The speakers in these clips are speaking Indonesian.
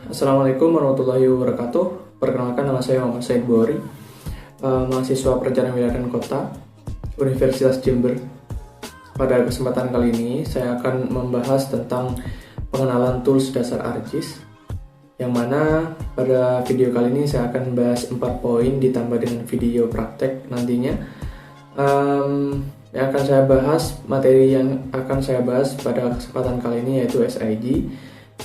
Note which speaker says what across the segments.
Speaker 1: Assalamualaikum warahmatullahi wabarakatuh. Perkenalkan, nama saya Muhammad Said Buhori, mahasiswa Perencanaan Wilayah dan Kota Universitas Jember. Pada kesempatan kali ini saya akan membahas tentang pengenalan tools dasar ArcGIS, yang mana pada video kali ini saya akan membahas 4 poin ditambah dengan video praktek nantinya. Yang akan saya bahas, materi yang akan saya bahas pada kesempatan kali ini yaitu SIG,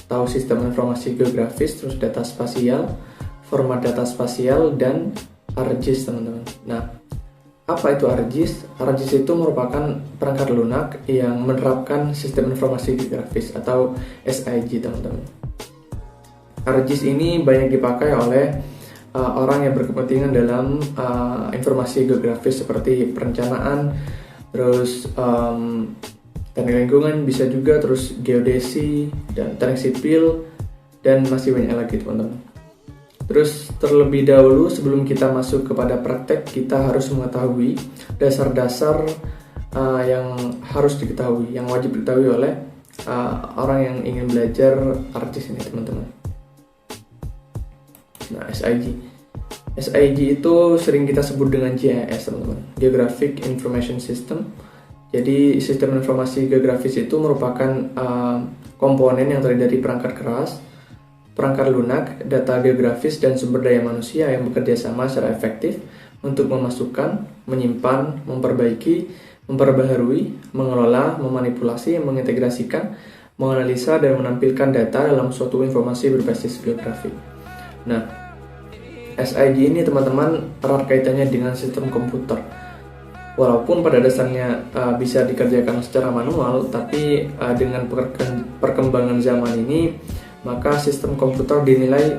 Speaker 1: tahu sistem informasi geografis, terus data spasial, format data spasial, dan ArcGIS, teman-teman. Nah, apa itu ArcGIS? ArcGIS itu merupakan perangkat lunak yang menerapkan sistem informasi geografis atau SIG, teman-teman. ArcGIS ini banyak dipakai oleh orang yang berkepentingan dalam informasi geografis seperti perencanaan, terus teknik lingkungan bisa juga, terus geodesi dan teknik sipil, dan masih banyak lagi, teman-teman. Terus terlebih dahulu sebelum kita masuk kepada praktek, kita harus mengetahui dasar-dasar yang harus diketahui, yang wajib diketahui oleh orang yang ingin belajar ArcGIS ini, teman-teman. Nah, SIG itu sering kita sebut dengan GIS, teman-teman, Geographic Information System. Jadi sistem informasi geografis itu merupakan komponen yang terdiri dari perangkat keras, perangkat lunak, data geografis, dan sumber daya manusia yang bekerja sama secara efektif untuk memasukkan, menyimpan, memperbaiki, memperbaharui, mengelola, memanipulasi, mengintegrasikan, menganalisa, dan menampilkan data dalam suatu informasi berbasis geografi. Nah, SIG ini, teman-teman, erat kaitannya dengan sistem komputer. Walaupun pada dasarnya bisa dikerjakan secara manual, tapi dengan perkembangan zaman ini, maka sistem komputer dinilai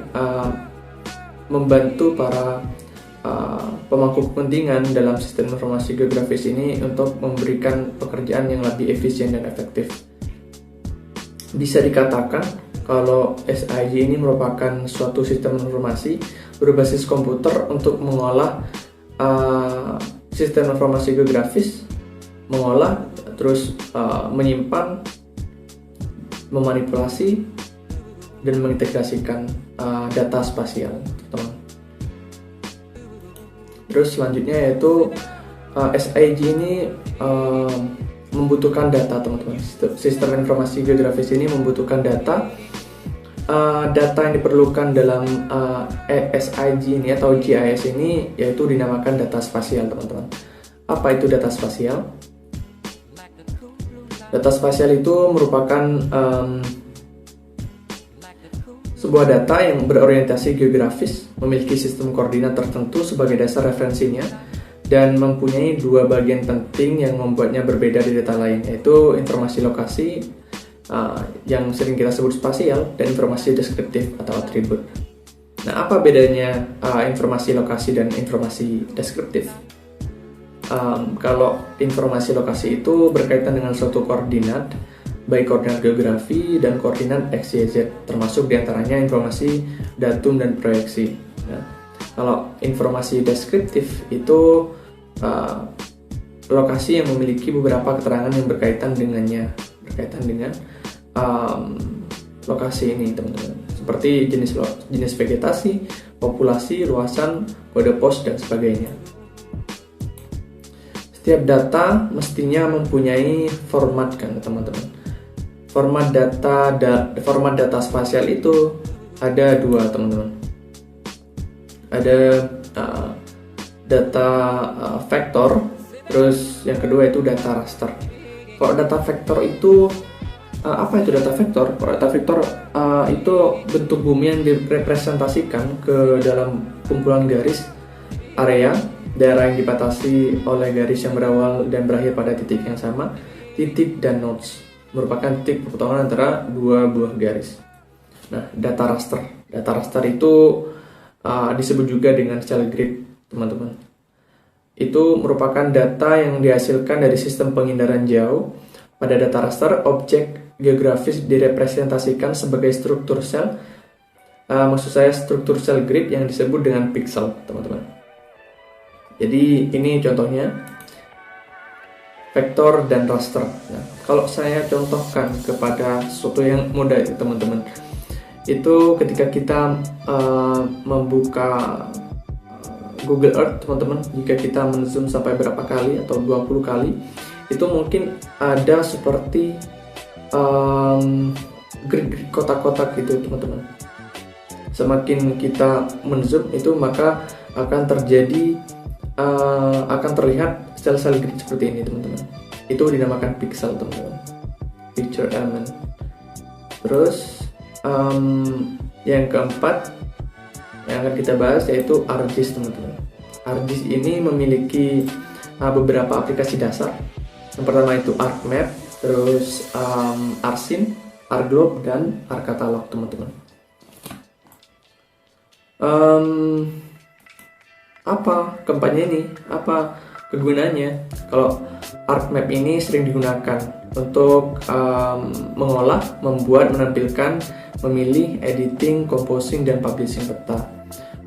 Speaker 1: membantu para pemangku kepentingan dalam sistem informasi geografis ini untuk memberikan pekerjaan yang lebih efisien dan efektif. Bisa dikatakan kalau SIG ini merupakan suatu sistem informasi berbasis komputer untuk mengolah sistem informasi geografis, mengolah, terus menyimpan, memanipulasi, dan mengintegrasikan data spasial, teman. Terus selanjutnya yaitu SIG ini membutuhkan data, teman-teman. Sistem informasi geografis ini membutuhkan data. Data yang diperlukan dalam SIG ini atau GIS ini yaitu dinamakan data spasial, teman-teman. Apa itu data spasial? Data spasial itu merupakan sebuah data yang berorientasi geografis, memiliki sistem koordinat tertentu sebagai dasar referensinya, dan mempunyai dua bagian penting yang membuatnya berbeda dari data lain, yaitu informasi lokasi yang sering kita sebut spasial, dan informasi deskriptif atau atribut. Nah, apa bedanya informasi lokasi dan informasi deskriptif? Kalau informasi lokasi itu berkaitan dengan suatu koordinat, baik koordinat geografi dan koordinat X, Y, Z, termasuk diantaranya informasi datum dan proyeksi. Nah, kalau informasi deskriptif itu lokasi yang memiliki beberapa keterangan yang berkaitan dengannya, berkaitan dengan lokasi ini, teman-teman, seperti jenis vegetasi, populasi, luasan, kode pos, dan sebagainya. Setiap data mestinya mempunyai format, kan, teman-teman. Format data spasial itu ada dua, teman-teman. Ada data vektor, terus yang kedua itu data raster. Kalau data vektor itu apa itu data vektor? Data vektor itu bentuk bumi yang direpresentasikan ke dalam kumpulan garis area, daerah yang dibatasi oleh garis yang berawal dan berakhir pada titik yang sama. Titik dan nodes merupakan titik perpotongan antara dua buah garis. Nah, data raster itu disebut juga dengan cell grid, teman-teman. Itu merupakan data yang dihasilkan dari sistem penghindaran jauh. Pada data raster, objek geografis direpresentasikan sebagai struktur sel, maksud saya struktur sel grid yang disebut dengan pixel, teman-teman. Jadi ini contohnya vektor dan raster. Nah, kalau saya contohkan kepada sesuatu yang mudah, teman-teman, itu ketika kita membuka Google Earth, teman-teman, jika kita menzoom sampai berapa kali atau 20 kali, itu mungkin ada seperti grid kotak-kotak gitu, teman-teman. Semakin kita menzoom itu, maka akan terlihat sel-sel grid seperti ini, teman-teman. Itu dinamakan pixel, teman-teman, picture element. Terus yang keempat yang akan kita bahas yaitu ArcGIS, teman-teman. ArcGIS ini memiliki beberapa aplikasi dasar. Yang pertama itu ArcMap, terus ArcSyn, ArcGlobe, dan ArcCatalog, teman-teman. Apa keempatnya ini? Apa kegunaannya? Kalau ArcMap ini sering digunakan untuk mengolah, membuat, menampilkan, memilih, editing, composing, dan publishing peta.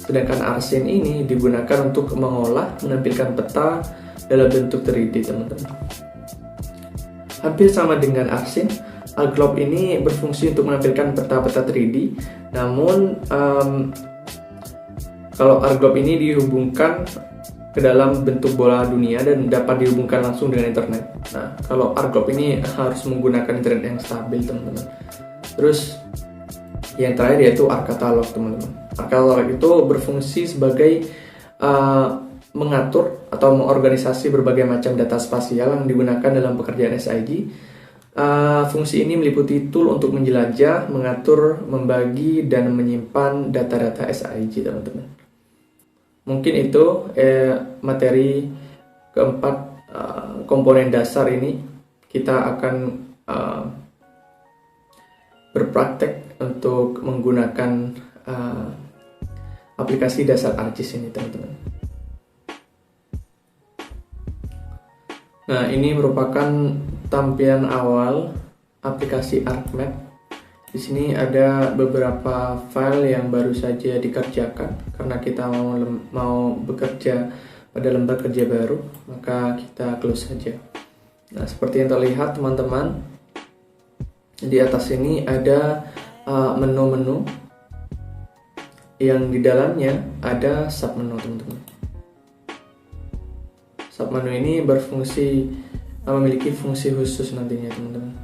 Speaker 1: Sedangkan ArcSyn ini digunakan untuk mengolah, menampilkan peta dalam bentuk 3D, teman-teman. Hampir sama dengan ArcSyn, ArcGlobe ini berfungsi untuk menampilkan peta-peta 3D. Namun kalau ArcGlobe ini dihubungkan ke dalam bentuk bola dunia dan dapat dihubungkan langsung dengan internet. Nah, kalau ArcGlobe ini harus menggunakan internet yang stabil, teman-teman. Terus yang terakhir yaitu ArcCatalog, teman-teman. ArcCatalog itu berfungsi sebagai mengatur atau mengorganisasi berbagai macam data spasial yang digunakan dalam pekerjaan SIG. Fungsi ini meliputi tool untuk menjelajah, mengatur, membagi, dan menyimpan data-data SIG, teman-teman. Mungkin itu materi keempat komponen dasar ini. Kita akan berpraktek untuk menggunakan aplikasi dasar ArcGIS ini, teman-teman. Nah, ini merupakan tampilan awal aplikasi ArcMap. Di sini ada beberapa file yang baru saja dikerjakan karena kita mau bekerja pada lembar kerja baru, maka kita close saja. Nah, seperti yang terlihat, teman-teman, di atas ini ada menu-menu yang di dalamnya ada submenu, teman-teman. Submenu ini memiliki fungsi khusus nantinya, teman-teman.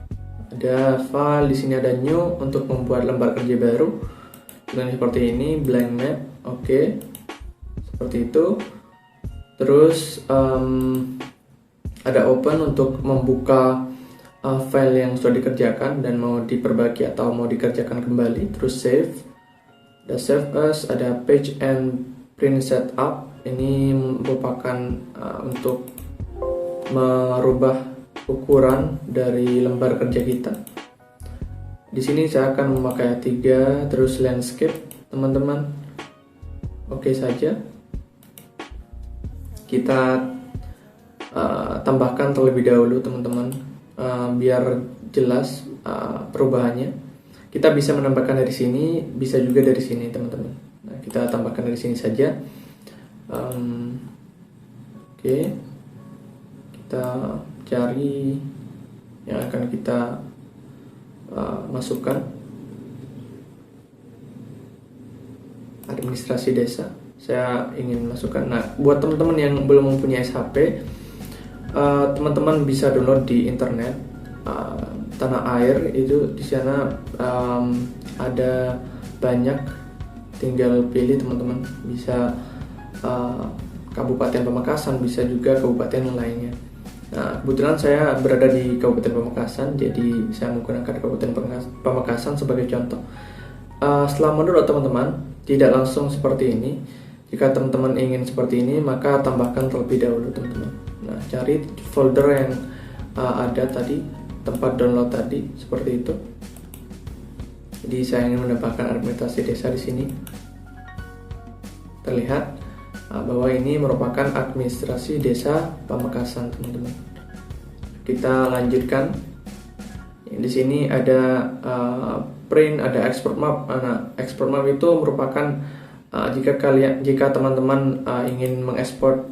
Speaker 1: Ada file, di sini ada new untuk membuat lembar kerja baru dengan seperti ini, blank map, oke, seperti itu. Terus ada open untuk membuka file yang sudah dikerjakan dan mau diperbaiki atau mau dikerjakan kembali. Terus save, ada save as, ada page and print setup. Ini merupakan untuk merubah ukuran dari lembar kerja kita. Di sini saya akan memakai A3, terus landscape, teman-teman. Oke saja. Kita tambahkan terlebih dahulu, teman-teman, biar jelas perubahannya. Kita bisa menambahkan dari sini, bisa juga dari sini, teman-teman. Nah, kita tambahkan dari sini saja. Oke. Kita cari yang akan kita masukkan. Administrasi desa saya ingin masukkan. Nah, buat teman-teman yang belum mempunyai SHP, teman-teman bisa download di internet Tanah Air. Itu di sana ada banyak, tinggal pilih, teman-teman. Bisa Kabupaten Pamekasan, bisa juga kabupaten lainnya. Nah, kebetulan saya berada di Kabupaten Pamekasan, jadi saya menggunakan Kabupaten Pamekasan sebagai contoh. Setelah mendownload, teman-teman, tidak langsung seperti ini. Jika teman-teman ingin seperti ini, maka tambahkan terlebih dahulu, teman-teman. Nah, cari folder yang ada tadi, tempat download tadi, seperti itu. Jadi saya ingin menambahkan administrasi desa di sini. Terlihat bahwa ini merupakan administrasi desa Pamekasan, teman-teman. Kita lanjutkan. Di sini ada print, ada export map. Nah, export map itu merupakan jika teman-teman ingin mengekspor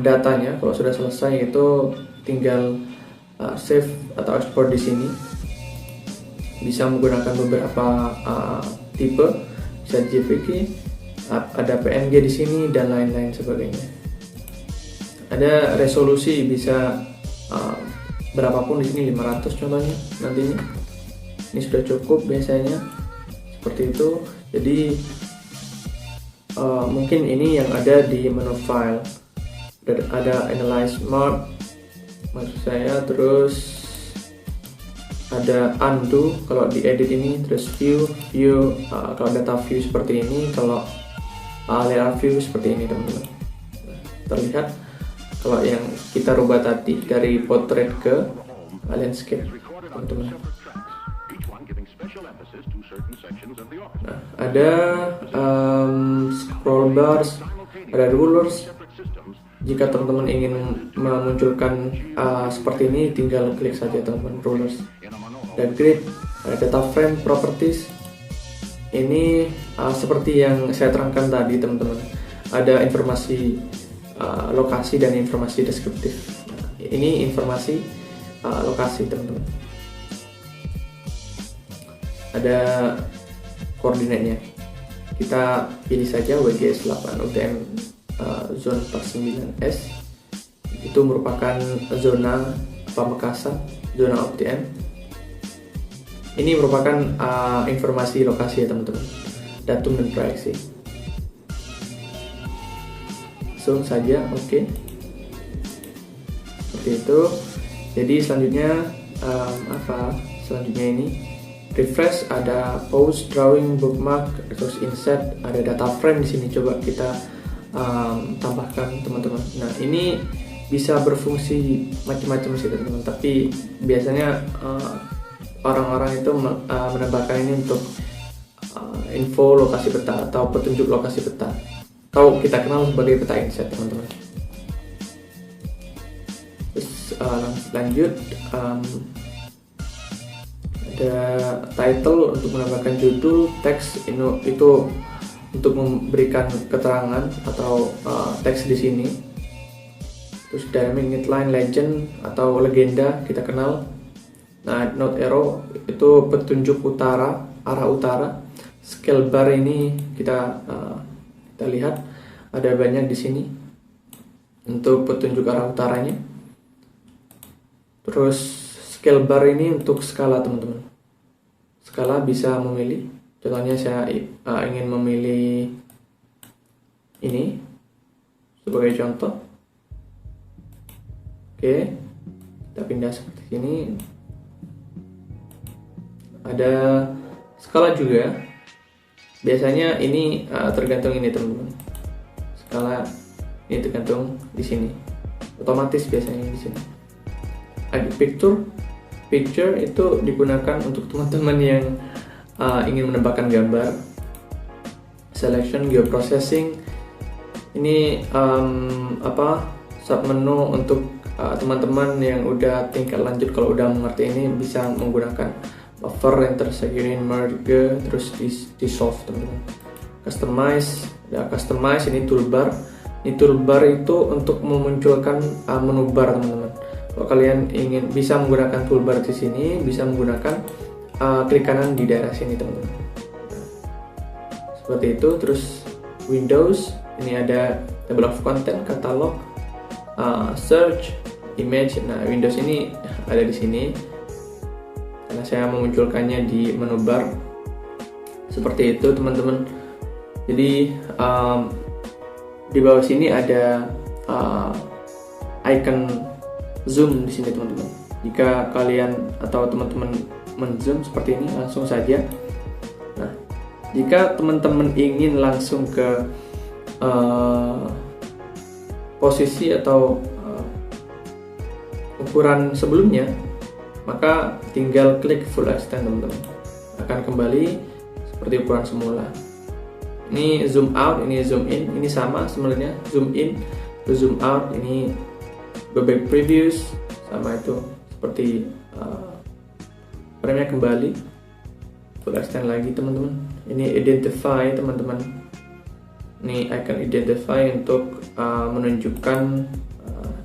Speaker 1: datanya, kalau sudah selesai itu tinggal save atau export di sini. bisa menggunakan beberapa tipe, bisa JPG, ada PNG di sini dan lain-lain sebagainya. Ada resolusi bisa berapapun di sini, 500 contohnya nantinya. Ini sudah cukup biasanya seperti itu. Jadi mungkin ini yang ada di menu file. Ada analyze mode maksud saya, terus ada undo kalau diedit ini, terus view kalau data view seperti ini, kalau layer view seperti ini teman-teman. Terlihat kalau yang kita rubah tadi dari portrait ke landscape teman-teman. Nah, ada scroll bars, ada rulers. Jika teman-teman ingin memunculkan seperti ini, tinggal klik saja teman-teman, rulers. Ada grid, ada data frame properties. Ini seperti yang saya terangkan tadi teman-teman, ada informasi lokasi dan informasi deskriptif. Ini informasi lokasi teman-teman. Ada koordinatnya, kita pilih saja WGS 8 UTM zone 49S. Itu merupakan zona Pamekasan, zona UTM. Ini merupakan informasi lokasi ya teman-teman, datum dan proyeksi. Langsung saja, oke. Seperti itu. Jadi selanjutnya selanjutnya ini refresh, ada pause, drawing, bookmark, terus insert, ada data frame di sini. Coba kita tambahkan teman-teman. Nah, ini bisa berfungsi macam-macam sih teman-teman, tapi biasanya orang-orang itu menambahkan ini untuk info lokasi peta atau petunjuk lokasi peta, atau kita kenal sebagai peta inset teman-teman. Terus lanjut, ada title untuk menambahkan judul, teks itu untuk memberikan keterangan atau teks di sini. Terus dynamic line, legend atau legenda kita kenal. Nah, note arrow itu petunjuk utara, arah utara. Scale bar ini kita lihat ada banyak di sini untuk petunjuk arah utaranya. Terus scale bar ini untuk skala teman-teman. Skala bisa memilih. Contohnya saya ingin memilih ini sebagai contoh. Oke, kita pindah seperti ini. Ada skala juga. Biasanya ini tergantung ini teman-teman. Skala ini tergantung di sini. Otomatis biasanya di sini. Ada picture itu digunakan untuk teman-teman yang ingin menambahkan gambar. Selection, geoprocessing. Ini submenu untuk teman-teman yang udah tingkat lanjut, kalau udah mengerti ini bisa menggunakan buffer, render, segment, merge, terus dissolve teman-teman. Customize ini toolbar. Ini toolbar itu untuk memunculkan menu bar teman-teman. Kalau kalian ingin bisa menggunakan toolbar di sini, bisa menggunakan klik kanan di daerah sini teman-teman. Seperti itu. Terus Windows, ini ada table of content, catalog, search, image. Nah, Windows ini ada di sini karena saya memunculkannya di menu bar. Seperti itu teman-teman. Jadi di bawah sini ada icon zoom di sini teman-teman. Jika kalian atau teman-teman men-zoom seperti ini, langsung saja. Nah, jika teman-teman ingin langsung ke posisi atau ukuran sebelumnya, maka tinggal klik full extend teman-teman, akan kembali seperti ukuran semula. Ini zoom out, ini zoom in, ini sama sebenarnya. Zoom in to zoom out, ini go back previews, sama itu seperti frame-nya kembali. Full extend lagi teman-teman. Ini identify teman-teman. Ini icon identify untuk menunjukkan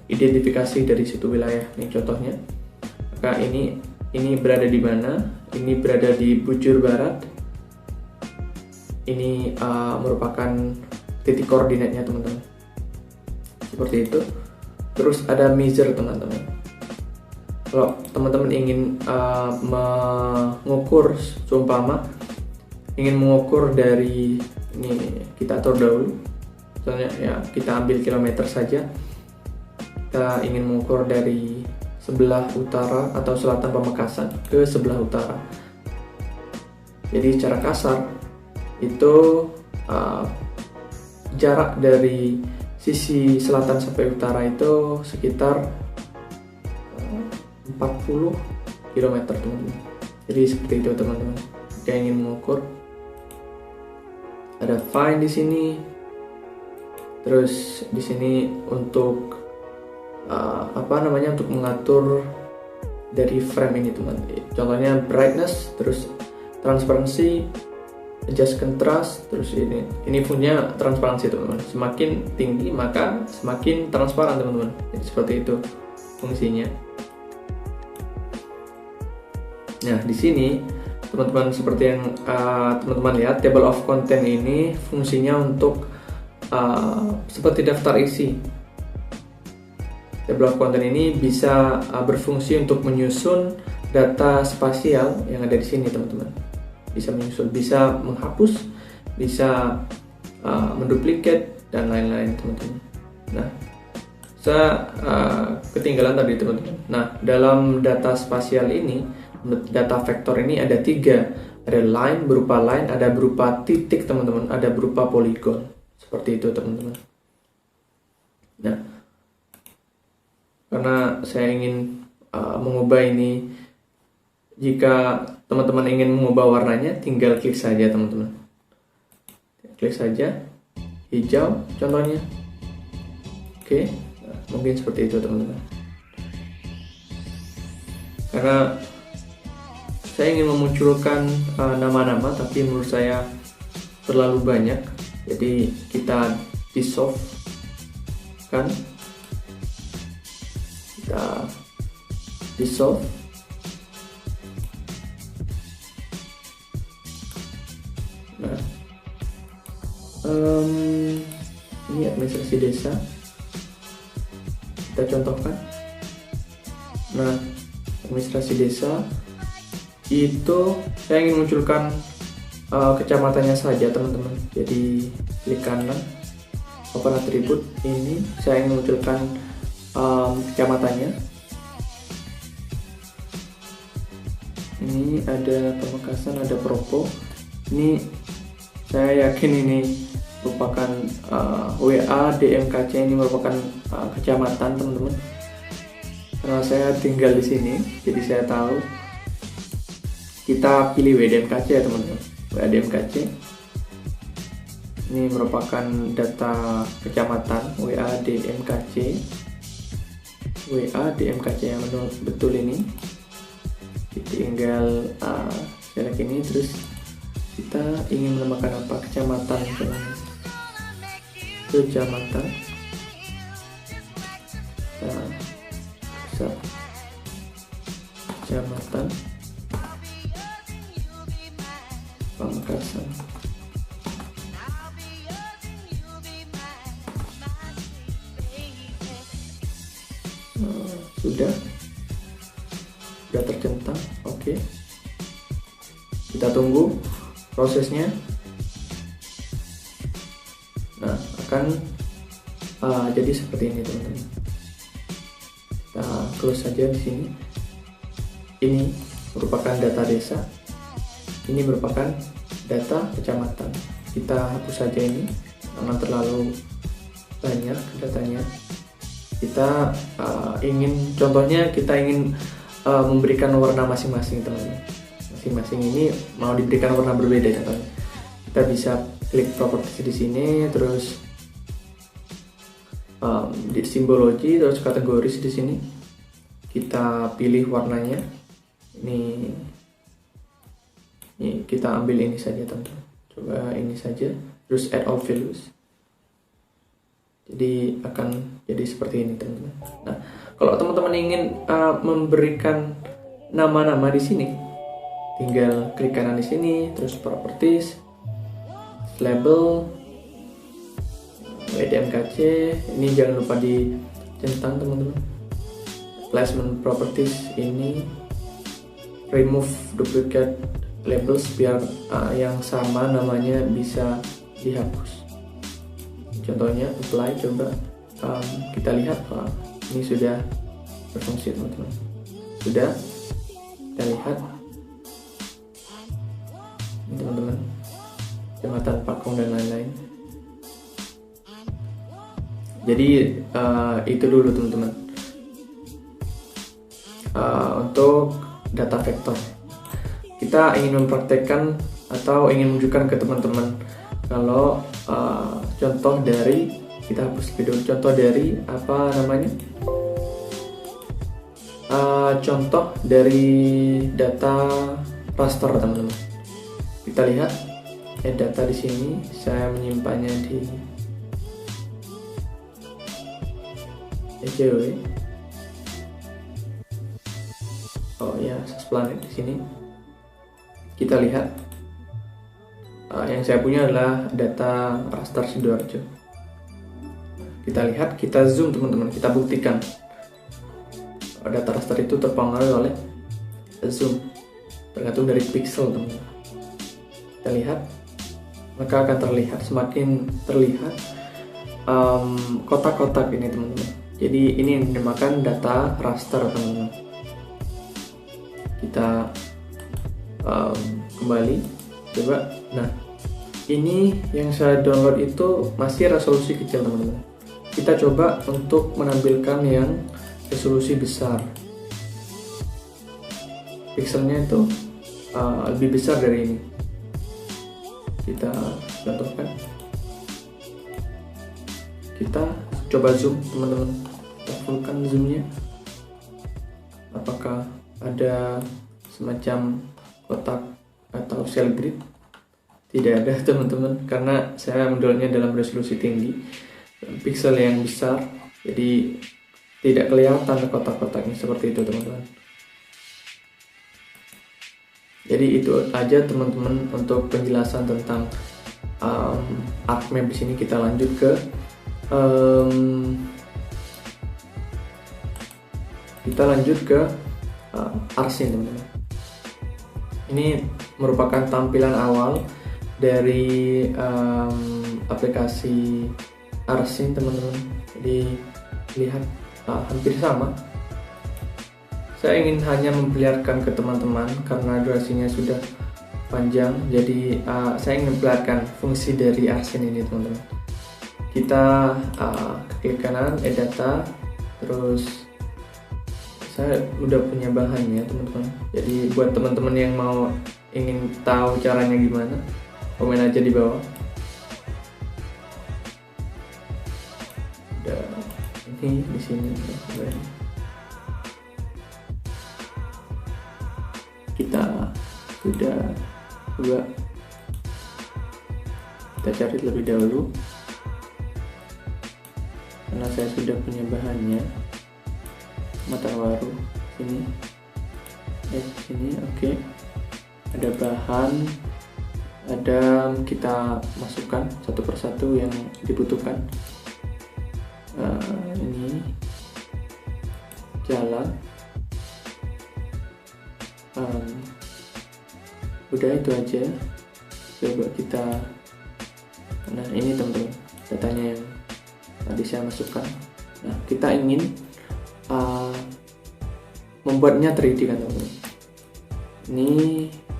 Speaker 1: identifikasi dari situ wilayah. Ini contohnya. Maka ini berada di mana, ini berada di bujur barat. Ini merupakan titik koordinatnya teman-teman, seperti itu. Terus ada measure teman-teman. Kalau teman-teman ingin mengukur, seumpama ingin mengukur dari ini, kita atur dahulu. Misalnya ya kita ambil kilometer saja. Kita ingin mengukur dari sebelah utara atau selatan Pamekasan ke sebelah utara. Jadi secara kasar itu jarak dari sisi selatan sampai utara itu sekitar 40 km teman-teman. Jadi seperti itu teman-teman. Jika ingin mengukur, ada find di sini. Terus di sini untuk untuk mengatur dari frame ini teman. Contohnya brightness, terus transparency, adjust contrast, terus ini punya transparansi teman-teman. Semakin tinggi maka semakin transparan teman-teman. Jadi seperti itu fungsinya. Nah di sini teman-teman, seperti yang teman-teman lihat, table of content ini fungsinya untuk seperti daftar isi. Table of content ini bisa berfungsi untuk menyusun data spasial yang ada di sini teman-teman. Bisa menyusun, bisa menghapus, bisa menduplikat dan lain-lain teman-teman. Nah, saya ketinggalan tadi teman-teman. Nah, dalam data spasial ini, data vektor ini ada 3. Ada line, berupa line, ada berupa titik teman-teman, ada berupa poligon. Seperti itu teman-teman. Nah, karena saya ingin mengubah ini, jika teman-teman ingin mengubah warnanya, tinggal klik saja teman-teman. Klik saja, hijau contohnya. Oke, nah, mungkin seperti itu teman-teman. Karena saya ingin memunculkan nama-nama, tapi menurut saya terlalu banyak. Jadi kita dissolve kan. Kita dissolve. Nah, ini administrasi desa. Kita contohkan. Nah, administrasi desa itu saya ingin munculkan kecamatannya saja teman-teman. Jadi klik kanan, open atribut. Ini saya ingin munculkan kecamatannya. Ini ada Pamekasan, ada Propo. Ini saya yakin ini merupakan WA DMKC, ini merupakan kecamatan teman-teman. Karena saya tinggal di sini, jadi saya tahu. Kita pilih WDMKC ya teman-teman. WDMKC ini merupakan data kecamatan WADMKC. WADMKC yang betul ini. Tinggal select ini, terus kita ingin menambahkan apa, kecamatan misalnya. Kecamatan. Nah, kecamatan Pamekasan. Sudah tercentang. Oke. Kita tunggu prosesnya. Nah, akan jadi seperti ini teman-teman. Kita close saja di sini. Ini merupakan data desa. Ini merupakan data kecamatan. Kita hapus saja ini karena terlalu banyak datanya. Kita contohnya kita ingin memberikan warna masing-masing teman-teman. Masing-masing ini mau diberikan warna berbeda contohnya. Kita bisa klik properties di sini, terus di simbologi, terus kategoris di sini. Kita pilih warnanya. Ini kita ambil ini saja teman-teman. Coba ini saja, terus add all values. Jadi akan jadi seperti ini teman-teman. Nah, kalau teman-teman ingin memberikan nama-nama di sini, tinggal klik kanan di sini, terus properties, label, WDMKC. Ini jangan lupa dicentang teman-teman. Placement properties ini remove duplicate labels biar yang sama namanya bisa dihapus. Contohnya apply, coba kita lihat ini sudah berfungsi teman-teman. Sudah kita lihat ini teman-teman, Kecamatan Pakung dan lain-lain. Jadi itu dulu teman-teman untuk data vektor. Kita ingin mempraktekkan atau ingin menunjukkan ke teman-teman kalau contoh dari, kita hapus video, contoh dari apa namanya, contoh dari data raster teman-teman. Kita lihat data di sini, saya menyimpannya di ECW. Oh ya, Planet di sini. Kita lihat yang saya punya adalah data raster Sidoarjo. Kita lihat, kita zoom teman-teman, kita buktikan data raster itu terpengaruh oleh zoom, tergantung dari pixel teman-teman. Kita lihat, maka akan terlihat, semakin terlihat kotak-kotak ini teman-teman. Jadi ini yang dinamakan data raster teman-teman. Kita kembali coba. Nah, ini yang saya download itu masih resolusi kecil teman-teman. Kita coba untuk menampilkan yang resolusi besar, pixelnya itu lebih besar dari ini. Kita contohkan, kita coba zoom teman-teman, kita fullkan zoomnya. Apakah ada semacam kotak atau cell grid? Tidak ada teman-teman, karena saya mendownloadnya dalam resolusi tinggi, pixel yang besar, jadi tidak kelihatan kotak-kotaknya seperti itu teman-teman. Jadi itu aja teman-teman untuk penjelasan tentang ArcMap. Di sini kita lanjut ke Arsin teman-teman. Ini merupakan tampilan awal dari aplikasi Arsin teman-teman. Jadi lihat hampir sama. Saya ingin hanya memperlihatkan ke teman-teman karena durasinya sudah panjang. Jadi saya ingin memperlihatkan fungsi dari Arsin ini teman-teman. Kita klik kanan, add data, terus saya udah punya bahannya teman-teman. Jadi buat teman-teman yang mau ingin tahu caranya gimana, komen aja di bawah. Udah, ini di sini kita sudah coba, kita cari terlebih dahulu karena saya sudah punya bahannya. Matawaru sini, sini, oke. Ada bahan, ada, kita masukkan satu persatu yang dibutuhkan. Ini jalan, udah itu aja. Coba kita, nah ini teman-teman datanya yang tadi saya masukkan. Nah, kita ingin membuatnya 3D kan teman-teman. Ini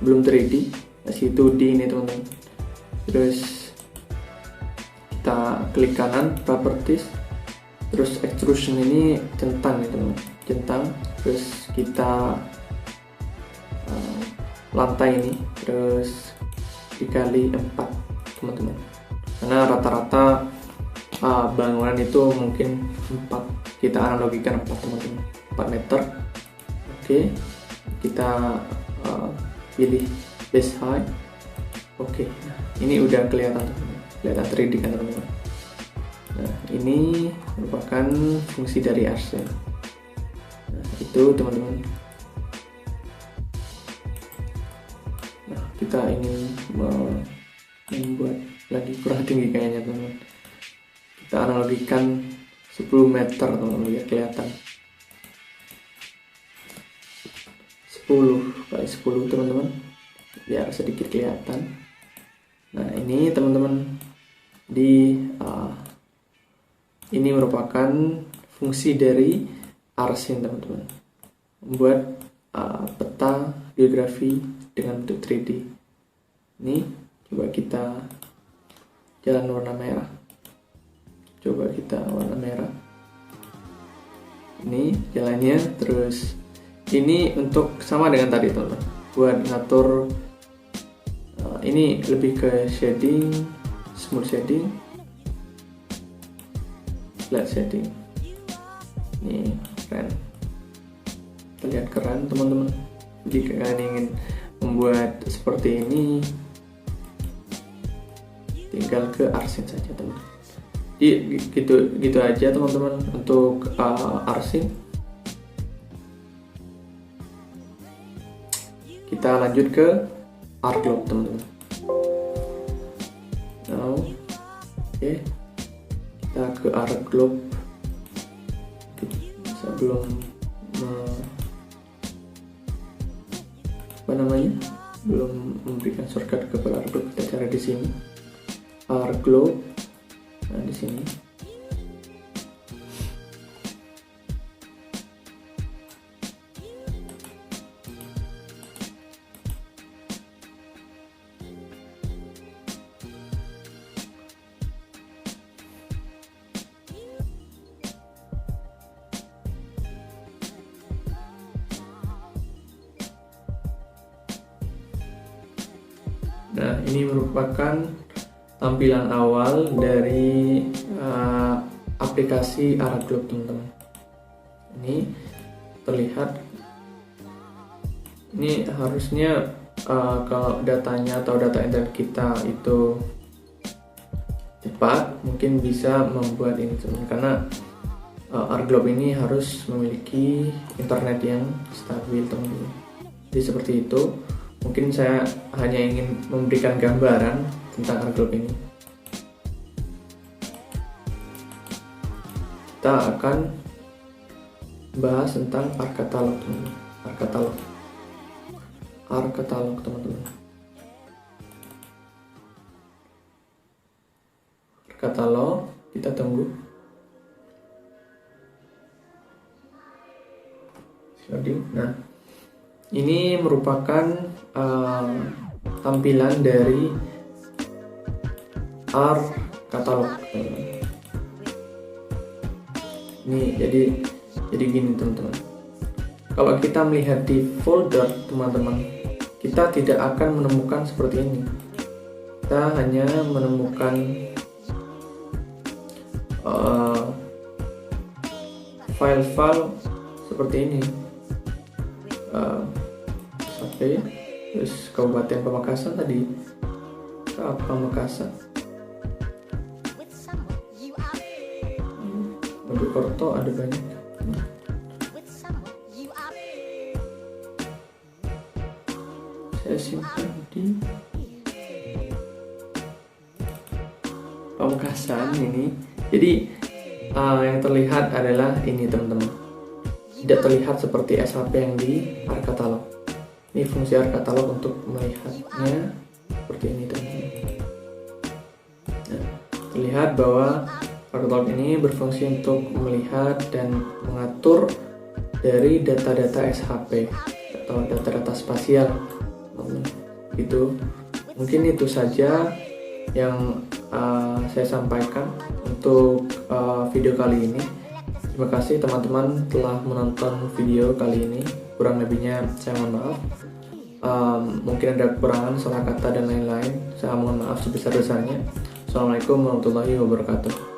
Speaker 1: belum 3D, masih 2D ini teman-teman. Terus kita klik kanan, properties, terus extrusion ini centang nih teman-teman, centang. Terus kita lantai ini terus dikali 4 teman-teman, karena rata-rata bangunan itu mungkin 4, kita analogikan 4 teman-teman, 4 meter. Oke, kita pilih base height. Oke, nah, ini udah kelihatan 3D kan teman-teman. Nah, ini merupakan fungsi dari Arsin. Nah, itu teman-teman. kita ingin membuat lagi kurang tinggi kayaknya teman-teman. Kita analogikan 10 meter teman-teman, biar kelihatan. 10 kali 10 teman-teman, biar sedikit kelihatan. Nah ini teman-teman, ini merupakan fungsi dari Arsin teman-teman, membuat peta geografi dengan bentuk 3D. Ini coba kita jalan warna merah. Coba kita warna merah. Ini jalannya, terus ini untuk sama dengan tadi teman-teman, buat ngatur. Ini lebih ke shading, smooth shading, flat shading. Ini keren, terlihat keren teman-teman. Jika kalian ingin membuat seperti ini, tinggal ke Arsin saja teman-teman. Jadi gitu aja teman-teman untuk Arsin. Kita lanjut ke Artglobe teman-teman. Now, oke, kita ke Artglobe. Sebelum belum memberikan shortcut ke Artglobe, kita cari di sini Artglobe. Nah di sini Nah, ini merupakan tampilan awal dari aplikasi Artglobe teman-teman. Ini terlihat, ini harusnya kalau datanya atau data internet kita itu cepat, mungkin bisa membuat ini teman-teman, karena Artglobe ini harus memiliki internet yang stabil teman-teman. Jadi seperti itu. Mungkin saya hanya ingin memberikan gambaran tentang Artglobe ini. Kita akan bahas tentang ArcCatalog teman-teman. ArcCatalog teman-teman. ArcCatalog, kita tunggu. Nah, ini merupakan tampilan dari ArcCatalog. Ini jadi gini teman-teman. Kalau kita melihat di folder teman-teman, kita tidak akan menemukan seperti ini. Kita hanya menemukan file-file seperti ini. Sampai terus Kabupaten Pamekasan tadi, Pamekasan, Mojokerto, ada banyak. Saya simpan di Pamekasan ini. Jadi yang terlihat adalah ini teman-teman, tidak terlihat seperti SHP yang di ArcCatalog. Ini fungsi ArcCatalog untuk melihatnya seperti ini teman-teman. Nah, terlihat bahwa ArcCatalog ini berfungsi untuk melihat dan mengatur dari data-data SHP atau data-data spasial. Itu mungkin itu saja yang saya sampaikan untuk video kali ini. Terima kasih teman-teman telah menonton video kali ini. Kurang lebihnya saya mohon maaf. Mungkin ada kekurangan salah kata dan lain-lain. Saya mohon maaf sebesar-besarnya. Assalamualaikum warahmatullahi wabarakatuh.